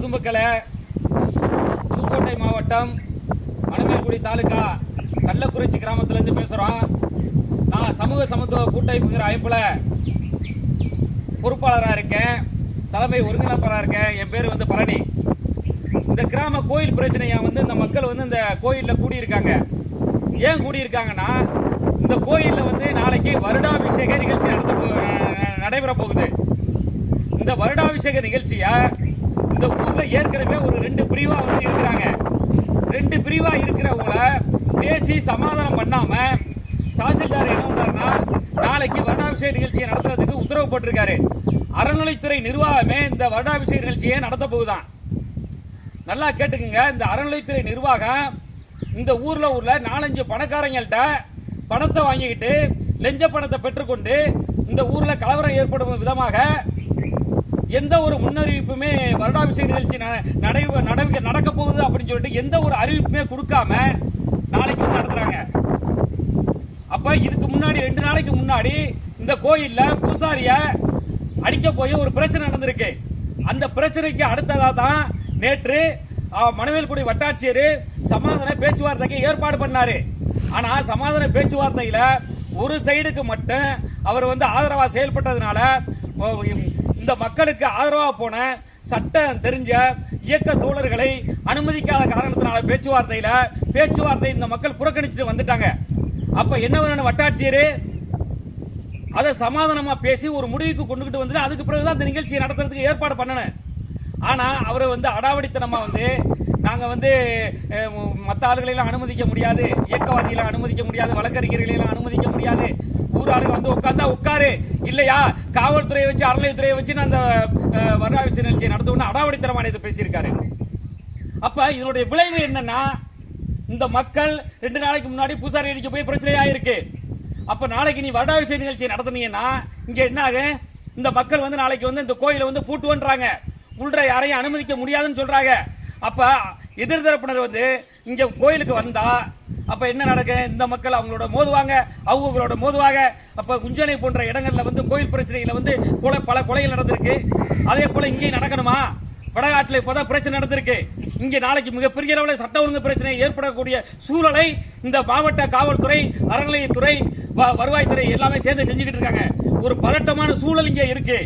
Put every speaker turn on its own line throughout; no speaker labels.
பொதுமக்களை, புதுக்கோட்டை மாவட்டம் மணமேல்குடி தாலுகா கள்ளக்குறிச்சி கிராமத்திலிருந்து பேசுறோம். நான் சமூக சமத்துவ கூட்டமைப்புங்கிற அமைப்புல பொறுப்பாளராக இருக்கேன், தலைமை ஒருங்கிணைப்பாளராக இருக்கேன். என் பேர் பழனி. இந்த கிராம கோயில் பிரச்சனையா இந்த மக்கள் இந்த கோயில்ல கூடியிருக்காங்க. ஏன் கூடியிருக்காங்கன்னா, இந்த கோயில்ல நாளைக்கு வருடாபிஷேக நிகழ்ச்சி நடைபெற போகுது. இந்த வருடாபிஷேக நிகழ்ச்சிய இந்த ஊர்ல ஏற்கனவே ஒரு 2 பிரிவா இருக்கிறாங்க. 2 பிரிவா இருக்கிறவங்கள பேசி சமாதானம் பண்ணாம தாசில்தார் என்ன பண்றாருன்னா, நாளைக்கு வருடாபிஷேக நிகழ்ச்சியை நடத்துறதுக்கு உத்தரவு போட்டிருக்காரு. அறநிலைத்துறை நிர்வாகமே இந்த வருடாபிஷேக நிகழ்ச்சியை நடத்த போகுதான். நல்லா கேட்டுக்குங்க. இந்த அறநிலைத்துறை நிர்வாகம் இந்த ஊர்ல 4-5 பணக்காரங்கள்ட்ட பணத்தை வாங்கிக்கிட்டு லஞ்ச பணத்தை பெற்றுக்கொண்டு இந்த ஊர்ல கலவரம் ஏற்படும் விதமாக எந்த ஒரு முன்னறிவிப்புமே வருடாபிஷேக நிகழ்ச்சி நடக்க போகுது அப்படின்னு சொல்லிட்டு எந்த ஒரு அறிவிப்புமே கொடுக்காம நாளைக்கு நடத்துறாங்க. அப்ப இதுக்கு முன்னாடி 2 நாளைக்கு முன்னாடி இந்த கோயில்ல பூசாரிய அடிக்க போய் ஒரு பிரச்சனை நடந்திருக்கு. அந்த பிரச்சனைக்கு அடுத்ததா தான் நேற்று மணமேல்குடி வட்டாட்சியர் சமாதான பேச்சுவார்த்தைக்கு ஏற்பாடு பண்ணாரு. ஆனா சமாதான பேச்சுவார்த்தையில ஒரு சைடுக்கு மட்டும் அவர் ஆதரவா செயல்பட்டதுனால இந்த மக்களுக்கு ஆதரவா போன சட்டம் தெரிஞ்ச இயக்க தோழர்களை அனுமதிக்காத காரணத்தினால பேச்சுவார்த்தை இந்த மக்கள் புறக்கணிச்சுட்டு வந்துட்டாங்க. அப்ப என்ன வேணும், வட்டாட்சியர் அதை சமாதானமா பேசி ஒரு முடிவுக்கு கொண்டுகிட்டு வந்து அதுக்கு பிறகுதான் இந்த நிகழ்ச்சியை நடத்துறதுக்கு ஏற்பாடு பண்ணணும். ஆனா அவரை அடாவடித்தனமா நாங்க மற்ற ஆளுகளெல்லாம் அனுமதிக்க முடியாது, இயக்கவாதிகளை அனுமதிக்க முடியாது, வழக்கறிஞர்களெல்லாம் அனுமதிக்க முடியாது, ஊராளுங்க உட்கார்ந்தா உட்காரு, இல்லையா காவல்துறையை வச்சு அறநிலையத்துறையை வச்சு அந்த வருடாபிஷேக நிகழ்ச்சியை நடத்தணும்னு அடாவடித்தனமான இதை பேசியிருக்காரு. அப்ப இதனுடைய விளைவு என்னன்னா, இந்த மக்கள் 2 நாளைக்கு முன்னாடி பூசாரி அடிக்க போய் பிரச்சனையா இருக்கு. அப்ப நாளைக்கு நீ வருடாபிஷேக நிகழ்ச்சியை நடத்தினீங்கன்னா இங்க என்ன ஆகும்? இந்த மக்கள் நாளைக்கு இந்த கோயிலை பூட்டுவன்றாங்க, உள்ள யாரையும் அனுமதிக்க முடியாதுன்னு சொல்றாங்க. அப்ப எதிர்த்தரப்பினர் இங்க கோயிலுக்கு வந்தா அப்ப என்ன நடக்கும்? இந்த மக்கள் அவங்களோட மோதுவாங்க. அப்ப குஞ்சனை போன்ற இடங்கள்ல கோயில் பிரச்சனைகளை பல கொலைகள் நடந்திருக்கு. அதே போல இங்கே நடக்கணுமா? வடநாட்டில் இப்பதான் பிரச்சனை நடந்திருக்கு. இங்க நாளைக்கு மிகப்பெரிய அளவில் சட்ட ஒழுங்கு பிரச்சனை ஏற்படக்கூடிய சூழலை இந்த மாவட்ட காவல்துறை, அறநிலையத்துறை, வருவாய்த்துறை எல்லாமே சேர்ந்து செஞ்சுக்கிட்டு இருக்காங்க. ஒரு பதட்டமான சூழல் இங்க இருக்கு.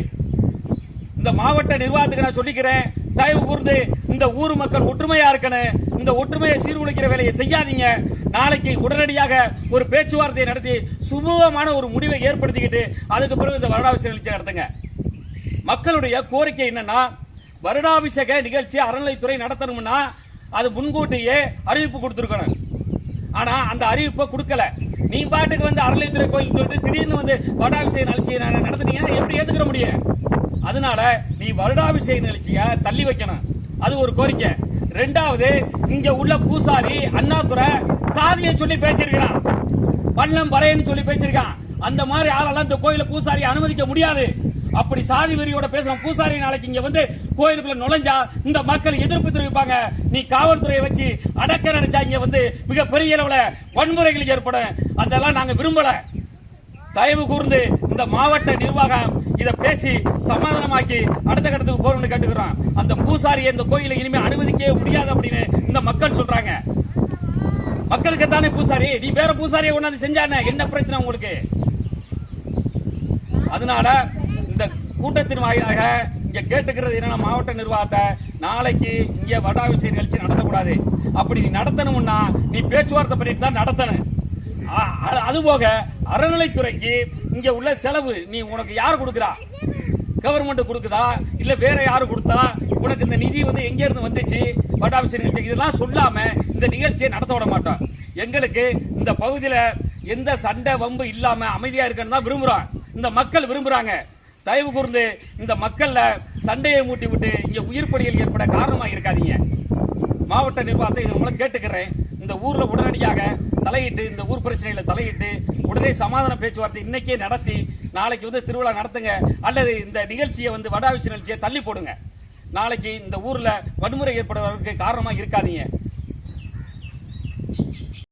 இந்த மாவட்ட நிர்வாகத்துக்கு நான் சொல்லிக்கிறேன், தயவு கூர்ந்து இந்த ஊர் மக்கள் ஒற்றுமையா இருக்கணும். இந்த ஒற்றுமையை சீர்குலைக்கிற வேலையை செய்யாதீங்க. நாளைக்கு உடனடியாக ஒரு பேச்சுவார்த்தையை நடத்தி சுமூகமான ஒரு முடிவை ஏற்படுத்திக்கிட்டு அதுக்கு பிறகு இந்த வருடாபிஷேக நிகழ்ச்சி நடத்துங்க. மக்களுடைய கோரிக்கை என்னன்னா, வருடாபிஷேக நிகழ்ச்சி அறநிலைத்துறை நடத்தணும்னா அது முன்கூட்டியே அறிவிப்பு கொடுத்திருக்கணும். ஆனா அந்த அறிவிப்பை கொடுக்கல. நீ பாட்டுக்கு அறநிலைத்துறை கோயில் சொல்லிட்டு திடீர்னு வருடாபிஷேக நிகழ்ச்சியை நடத்தினீங்கன்னா எப்படி ஏத்துக்கிற முடியும்? அதனால நீ வருடாபிஷேக நிகழ்ச்சியை தள்ளி வைக்கணும். அது ஒரு கோரிக்கை. 2வது, இங்க உள்ள பூசாரி அண்ணாதுரை சாதியை சொல்லி பேசியிருக்கிறான், பள்ளம் பறையன்னு சொல்லி பேசியிருக்கான். அந்த மாதிரி ஆளெல்லாம் இந்த கோயில பூசாரி அனுமதிக்க முடியாது. அப்படி சாதி வெறியோட பேசுற பூசாரி நாளைக்கு இங்க கோயிலுக்குள்ள நுழைஞ்சா இந்த மக்கள் எதிர்ப்பு தெரிவிப்பாங்க. நீ காவல்துறையை வச்சு அடக்க நினைச்சா இங்க மிக பெரிய அளவுல வன்முறைகள் ஏற்படும். அதெல்லாம் நாங்க விரும்பல. தயவு கூர்ந்து இந்த மாவட்ட நிர்வாகம் இதை பேசி சமாதானமாக்கி அடுத்த கட்டத்துக்கு போறோம்னு கேட்டுக்கிறோம். அந்த பூசாரியை இந்த கோயிலை இனிமே அனுமதிக்கவே முடியாது அப்படின்னு இந்த மக்கள் சொல்றாங்க. மக்களுக்கு தானே பூசாரி, நீ வேற பூசாரியை கொண்டாந்து செஞ்சானே என்ன பிரச்சனை உங்களுக்கு? அதனால இந்த கூட்டத்தின் வாயிலாக இங்க கேட்டுக்கிறது என்னன்னா, மாவட்ட நிர்வாகத்தை நாளைக்கு இங்க வருடாபிஷேக நிகழ்ச்சி நடத்தக்கூடாது. அப்படி நீ நடத்தணும்னா நீ பேச்சுவார்த்தை பண்ணிட்டு தான் நடத்தணும். அதுபோக அறநிலைத்துறைக்கு இங்க உள்ள செலவு நீ உனக்கு யாரு கொடுக்குறா? கவர்மெண்ட் கொடுக்குதா இல்ல வேற யாரு கொடுத்தா? உனக்கு இந்த நிதி எங்க இருந்து வந்துச்சு? வருடாபிஷேக நிகழ்ச்சி இதெல்லாம் சொல்லாம இந்த நிகழ்ச்சியை நடத்த விட மாட்டோம். எங்களுக்கு இந்த பகுதியில எந்த சண்டை வம்பு இல்லாம அமைதியா இருக்கணும் தான் விரும்புறோம். இந்த மக்கள் விரும்புறாங்க. தயவு கூர்ந்து இந்த மக்கள்ல சண்டையை மூட்டி விட்டு இங்க உயிர்ப்படிகள் ஏற்பட காரணமா இருக்காதீங்க. மாவட்ட நிர்வாகத்தை இதன் மூலம் கேட்டுக்கிறேன். இந்த ஊர்ல உடனடியாக தலையிட்டு இந்த ஊர் பிரச்சனைகளை தலையிட்டு உடனே சமாதான பேச்சுவார்த்தை இன்னைக்கே நடத்தி நாளைக்கு திருவிழா நடத்துங்க, அல்லது இந்த நிகழ்ச்சியை வருடாபிஷேக நிகழ்ச்சியை தள்ளி போடுங்க. நாளைக்கு இந்த ஊர்ல வன்முறை ஏற்படுவதற்கு காரணமா இருக்காதீங்க.